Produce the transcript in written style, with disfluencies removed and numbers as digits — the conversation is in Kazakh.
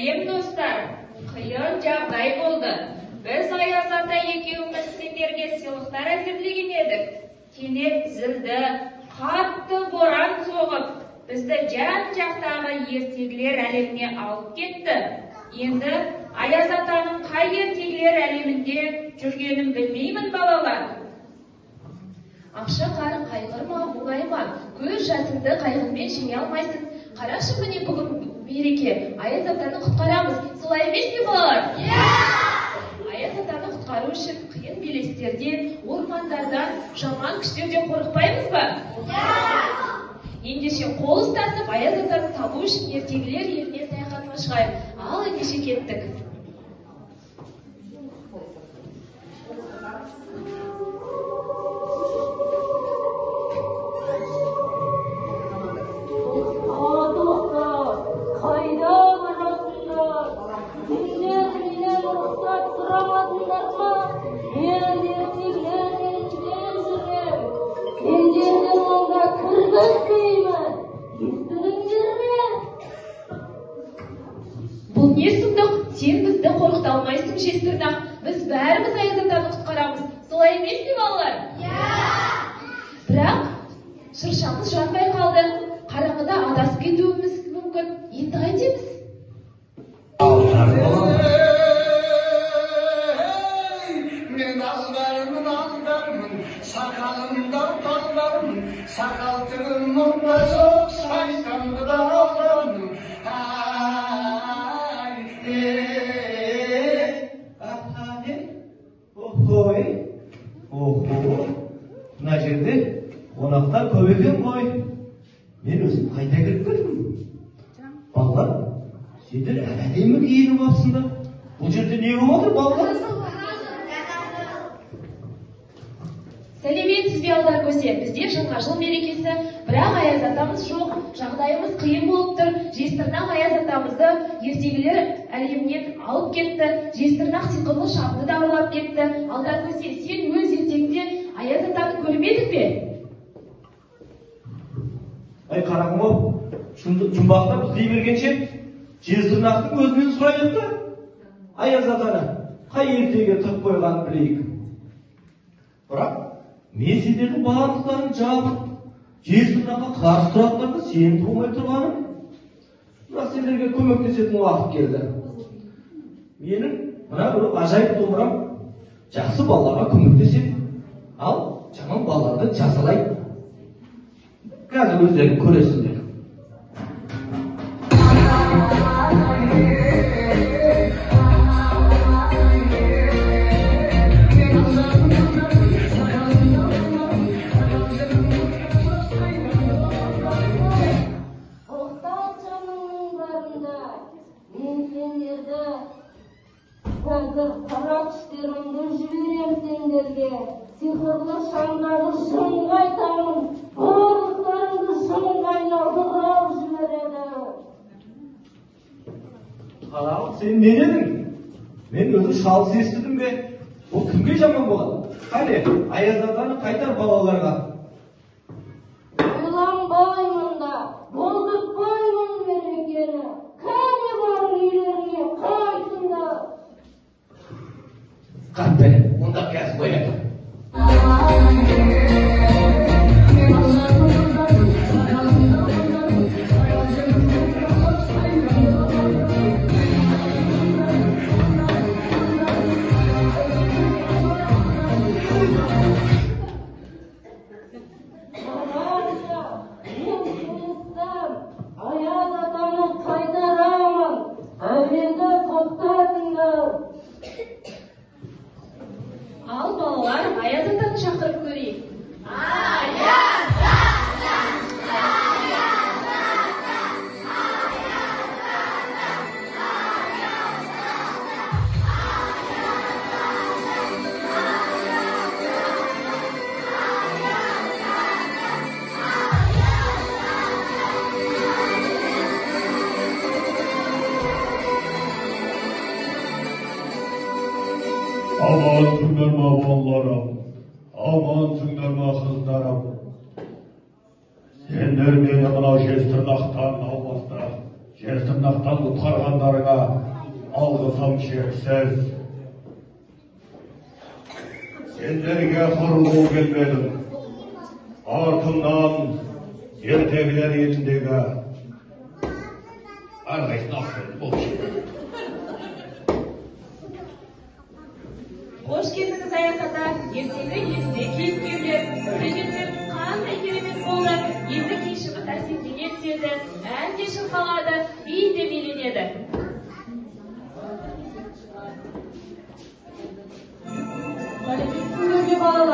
Сәлем достар, қиын жағдай болды. Біз Аяз ата екеуміз сендерге сыйлықтар әзірлеген едік. Кенет зілді, қатты боран соғып, бізді жан-жақтағы ертегілер әлеміне алып кетті. Енді Аяз атаның қай ертегілер әлемінде жүргенін білмеймін, балалар. Ақша қарын қайғырма, мұңайма, көз жасыңды қайғымен жеңе алмайсың. Қарашы, міне бүгін мереке, Аяз атаны құтқарамыз. Солай емес пе, балалар? Аяз атаны құтқару үшін қиын белестерден, ормандардан, жаман күштерден қорықпаймыз ба? Ендеше қол ұстасып, Аяз атаны табу үшін ертегілер еліне саяхатқа шығайық. Ал ендеше кеттік. Бұл не сұмдық? Сен бізді қорқыта алмайсың, жесірнақ. Біз бәріміз Аяз атаны құтқарамыз. Солай емес пе, балалар? Бірақ шыршамыз жанбай қалды. Қараңғыда адасып кетуіміз мүмкін. Енді қайтеміз? Мен алдармын, сақалымда талдармын, сақал тігім мұнда жоқ, шайтанды да алдармын. Мына жерде қонақтар көп екен ғой. Мен өзім қайта кіріп келдім. Балалар, сендер әдемі киініп алыпсыңдар. Бұл жерде не болып отыр, балалар? Сәлеметсіз бе, алдар көсе? Бізде жаңа жыл мерекесі, бірақ Аяз атамыз жоқ. Жағдайымыз қиын болып тұр. Жесірнақ Аяз атамызды ертегілер әлемінен алып кетті. Жесірнақ сиқырлы шамды да ұрлап кетті. Алдар көсе, сен өз ертегіңде Аяз атаны көрмедің бе? Ай, қарағым, жұмбақтап іздей бергенше, жесірнақтың өзінен сұрайық та. Аяз атаны қай ертеге тығып қойғанын білейік. Бірақ мен сендердің барлықтарын жабып, жесірнаққа қарсы тұрақтарды сен тұрмай тұрғаным. Бірақ сендерге көмектесетін уақыт келді. Менің мына бір ғажайып домбырам жақсы балаларға көмектеседі. Ал жаман балаларды жазалайды. Қазір өздерің көресіңдер. Қазір қара күштерімді жіберем сендерге. Сиқырлы шамдарды шыңға айтамын. Барлықтарыңды шыңға айналдырып жібереді. Қарағым, сен не дедің? Мен өзім шалыс естідім бе? Ол кімге жаман болады? Қане, Аяз атаны қайтар балаларға. Ойланбаймын да, болдыртпаймын мерекені. Кәне бар үйлеріне қайтыңдар. Қатты, онда қазір қояды. Аяз атаны қайтарамын. Әуелді тоқтатыңдар. Ал балалар, Аяз атаны шақырып көрейік. Amansınlar mı ballarım, amansınlar mı kızlarım. Sender meni mına Jez tırnaqtan almasta, Jez tırnaqtan qutqarganlarına алсам шексіз. Сендерге құрылу келмедім. Артымнан ертегілер еліндегі әрқайсысын ақпарат болшы. Қош келдіңіз аясата, ертегі елінде кейіпкерлер. Студенттеріміз қандай керемет болды. Енді кешіміз әсемдене түседі, ән де шырқалады, би де биленеді. Балалар